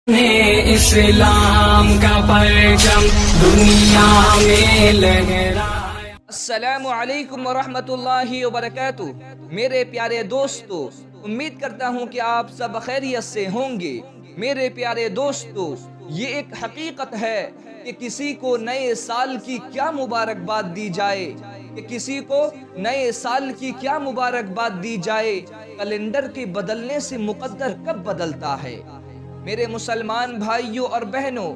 اسلام کا پرچم دنیا میں لہرایا۔ السلام علیکم ورحمۃ اللہ وبرکاتہ۔ میرے پیارے دوستو، امید کرتا ہوں کہ آپ سب خیریت سے ہوں گے۔ میرے پیارے دوستو، یہ ایک حقیقت ہے کہ کسی کو نئے سال کی کیا مبارکباد دی جائے، کہ کسی کو نئے سال کی کیا مبارکباد دی جائے۔ کیلنڈر کے بدلنے سے مقدر کب بدلتا ہے؟ میرے مسلمان بھائیوں اور بہنوں،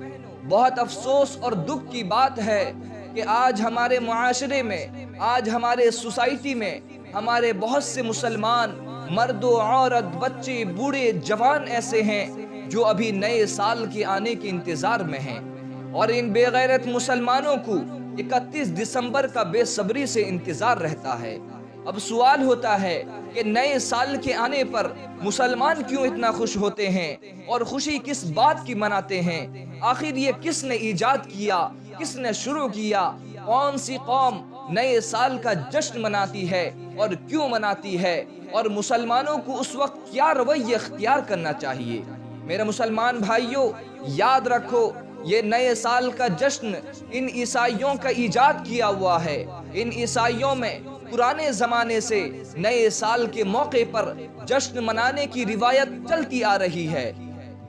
بہت افسوس اور دکھ کی بات ہے کہ آج ہمارے معاشرے میں، آج ہمارے سوسائٹی میں ہمارے بہت سے مسلمان مرد و عورت، بچے، بوڑھے، جوان ایسے ہیں جو ابھی نئے سال کے آنے کے انتظار میں ہیں، اور ان بے غیرت مسلمانوں کو 31 دسمبر کا بے صبری سے انتظار رہتا ہے۔ اب سوال ہوتا ہے کہ نئے سال کے آنے پر مسلمان کیوں اتنا خوش ہوتے ہیں اور خوشی کس بات کی مناتے ہیں؟ آخر یہ کس نے ایجاد کیا، کس نے شروع کیا؟ کون سی قوم نئے سال کا جشن مناتی ہے اور کیوں مناتی ہے؟ اور مسلمانوں کو اس وقت کیا رویہ اختیار کرنا چاہیے؟ میرے مسلمان بھائیوں، یاد رکھو، یہ نئے سال کا جشن ان عیسائیوں کا ایجاد کیا ہوا ہے۔ ان عیسائیوں میں پرانے زمانے سے نئے سال کے موقع پر جشن منانے کی روایت چلتی آ رہی ہے۔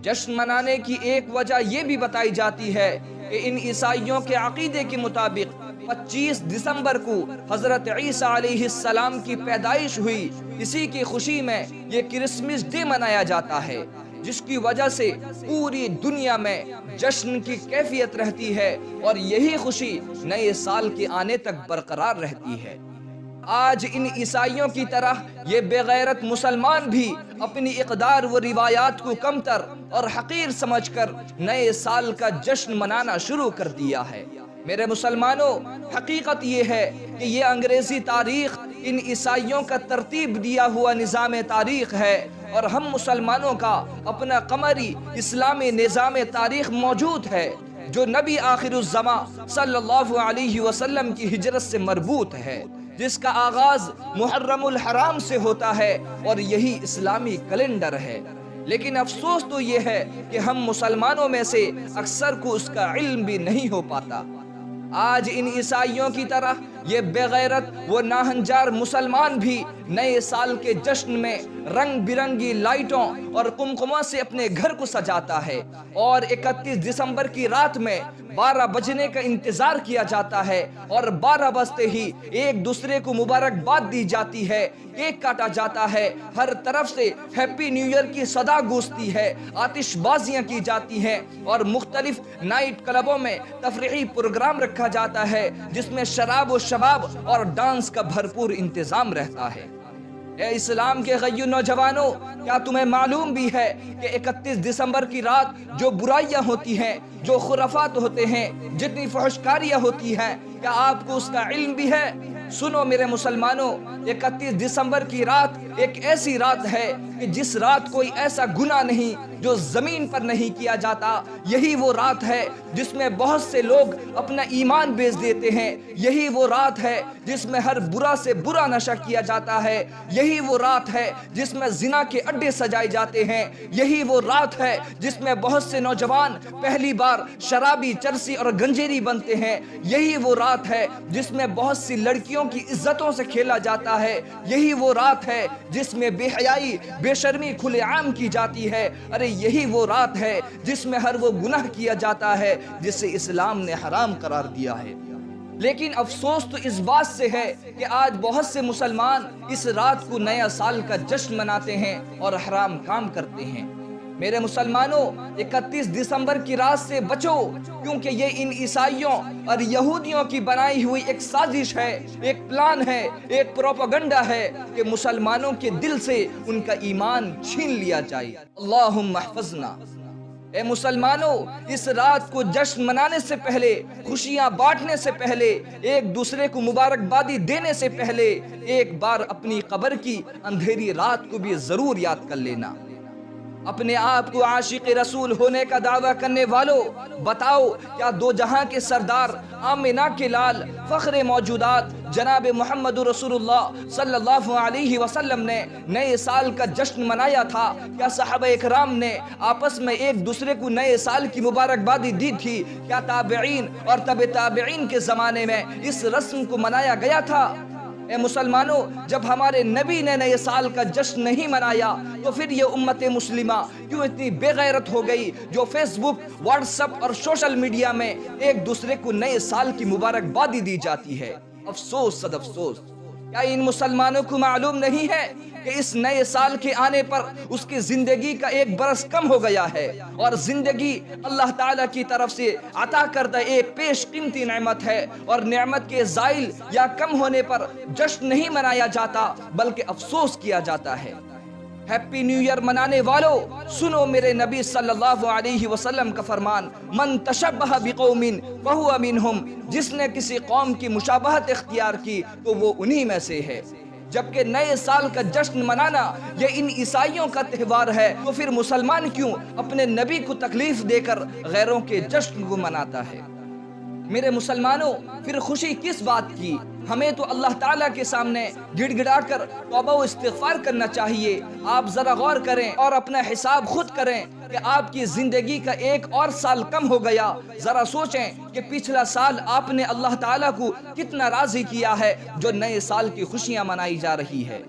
جشن منانے کی ایک وجہ یہ بھی بتائی جاتی ہے کہ ان عیسائیوں کے عقیدے کے مطابق 25 دسمبر کو حضرت عیسیٰ علیہ السلام کی پیدائش ہوئی۔ اسی کی خوشی میں یہ کرسمس ڈے منایا جاتا ہے، جس کی وجہ سے پوری دنیا میں جشن کی کیفیت رہتی ہے اور یہی خوشی نئے سال کے آنے تک برقرار رہتی ہے۔ آج ان عیسائیوں کی طرح یہ بے غیرت مسلمان بھی اپنی اقدار و روایات کو کمتر اور حقیر سمجھ کر نئے سال کا جشن منانا شروع کر دیا ہے۔ میرے مسلمانوں، حقیقت یہ ہے کہ یہ انگریزی تاریخ ان عیسائیوں کا ترتیب دیا ہوا نظام تاریخ ہے، اور ہم مسلمانوں کا اپنا قمری اسلامی نظام تاریخ موجود ہے جو نبی آخر الزماں صلی اللہ علیہ وسلم کی ہجرت سے مربوط ہے، جس کا آغاز محرم الحرام سے ہوتا ہے، اور یہی اسلامی کیلنڈر ہے۔ لیکن افسوس تو یہ ہے کہ ہم مسلمانوں میں سے اکثر کو اس کا علم بھی نہیں ہو پاتا۔ آج ان عیسائیوں کی طرح یہ بے غیرت و ناہنجار مسلمان بھی نئے سال کے جشن میں رنگ برنگی لائٹوں اور قمقموں سے اپنے گھر کو سجاتا ہے، اور 31 دسمبر کی رات میں 12 بجنے کا انتظار کیا جاتا ہے، اور 12 بجتے ہی ایک دوسرے کو مبارکباد دی جاتی ہے، کیک کاٹا جاتا ہے، ہر طرف سے ہیپی نیو ایئر کی صدا گونجتی ہے، آتش بازیاں کی جاتی ہیں، اور مختلف نائٹ کلبوں میں تفریحی پروگرام رکھا جاتا ہے جس میں شراب و شباب اور ڈانس کا بھرپور انتظام رہتا ہے۔ اے اسلام کے غیور نوجوانوں، کیا تمہیں معلوم بھی ہے کہ 31 دسمبر کی رات جو برائیاں ہوتی ہیں، جو خرافات ہوتے ہیں، جتنی فحشکاریاں ہوتی ہیں، کیا آپ کو اس کا علم بھی ہے؟ سنو میرے مسلمانوں، 31 دسمبر کی رات ایک ایسی رات ہے کہ جس رات کوئی ایسا گناہ نہیں جو زمین پر نہیں کیا جاتا۔ یہی وہ رات ہے جس میں بہت سے لوگ اپنا ایمان بیچ دیتے ہیں۔ یہی وہ رات ہے جس میں ہر برا سے برا نشہ کیا جاتا ہے۔ یہی وہ رات ہے جس میں زنا کے اڈے سجائے جاتے ہیں۔ یہی وہ رات ہے جس میں بہت سے نوجوان پہلی بار شرابی، چرسی اور گنجیری بنتے ہیں۔ یہی وہ رات ہے جس میں بہت سی لڑکیوں کی عزتوں سے کھیلا جاتا ہے۔ یہی وہ رات ہے جس میں بے حیائی، بے شرمی کھلے عام کی جاتی ہے۔ ارے یہی وہ رات ہے جس میں ہر وہ گناہ کیا جاتا ہے جسے اسلام نے حرام قرار دیا ہے۔ لیکن افسوس تو اس بات سے ہے کہ آج بہت سے مسلمان اس رات کو نیا سال کا جشن مناتے ہیں اور حرام کام کرتے ہیں۔ میرے مسلمانوں، 31 دسمبر کی رات سے بچو، کیونکہ یہ ان عیسائیوں اور یہودیوں کی بنائی ہوئی ایک سازش ہے، ایک پلان ہے، ایک پروپیگنڈا ہے کہ مسلمانوں کے دل سے ان کا ایمان چھین لیا جائے۔ اللہم احفظنا۔ اے مسلمانوں، اس رات کو جشن منانے سے پہلے، خوشیاں بانٹنے سے پہلے، ایک دوسرے کو مبارکبادی دینے سے پہلے ایک بار اپنی قبر کی اندھیری رات کو بھی ضرور یاد کر لینا۔ اپنے آپ کو عاشق رسول ہونے کا دعویٰ کرنے والوں، بتاؤ کیا دو جہاں کے سردار، آمنہ کے لال، فخر موجودات جناب محمد رسول اللہ صلی اللہ علیہ وسلم نے نئے سال کا جشن منایا تھا؟ کیا صحابہ اکرام نے آپس میں ایک دوسرے کو نئے سال کی مبارکبادی دی تھی؟ کیا تابعین اور تبع تابعین کے زمانے میں اس رسم کو منایا گیا تھا؟ اے مسلمانوں، جب ہمارے نبی نے نئے سال کا جشن نہیں منایا تو پھر یہ امت مسلمہ کیوں اتنی بے غیرت ہو گئی جو فیس بک، واٹس ایپ اور سوشل میڈیا میں ایک دوسرے کو نئے سال کی مبارکبادی دی جاتی ہے؟ افسوس صد افسوس! کیا ان مسلمانوں کو معلوم نہیں ہے کہ اس نئے سال کے آنے پر اس کی زندگی کا ایک برس کم ہو گیا ہے، اور زندگی اللہ تعالیٰ کی طرف سے عطا کردہ ایک پیش قیمتی نعمت ہے، اور نعمت کے زائل یا کم ہونے پر جشن نہیں منایا جاتا بلکہ افسوس کیا جاتا ہے۔ ہیپی نیو ایئر منانے والوں، سنو میرے نبی صلی اللہ علیہ وسلم کا فرمان، من تشبہ بقوم فہو منہم، جس نے کسی قوم کی مشابہت اختیار کی تو وہ انہی میں سے ہے۔ جبکہ نئے سال کا جشن منانا یہ ان عیسائیوں کا تہوار ہے، تو پھر مسلمان کیوں اپنے نبی کو تکلیف دے کر غیروں کے جشن کو مناتا ہے؟ میرے مسلمانوں، پھر خوشی کس بات کی؟ ہمیں تو اللہ تعالیٰ کے سامنے گڑ گڑا کر توبہ و استغفار کرنا چاہیے۔ آپ ذرا غور کریں اور اپنا حساب خود کریں کہ آپ کی زندگی کا ایک اور سال کم ہو گیا۔ ذرا سوچیں کہ پچھلا سال آپ نے اللہ تعالیٰ کو کتنا راضی کیا ہے جو نئے سال کی خوشیاں منائی جا رہی ہے۔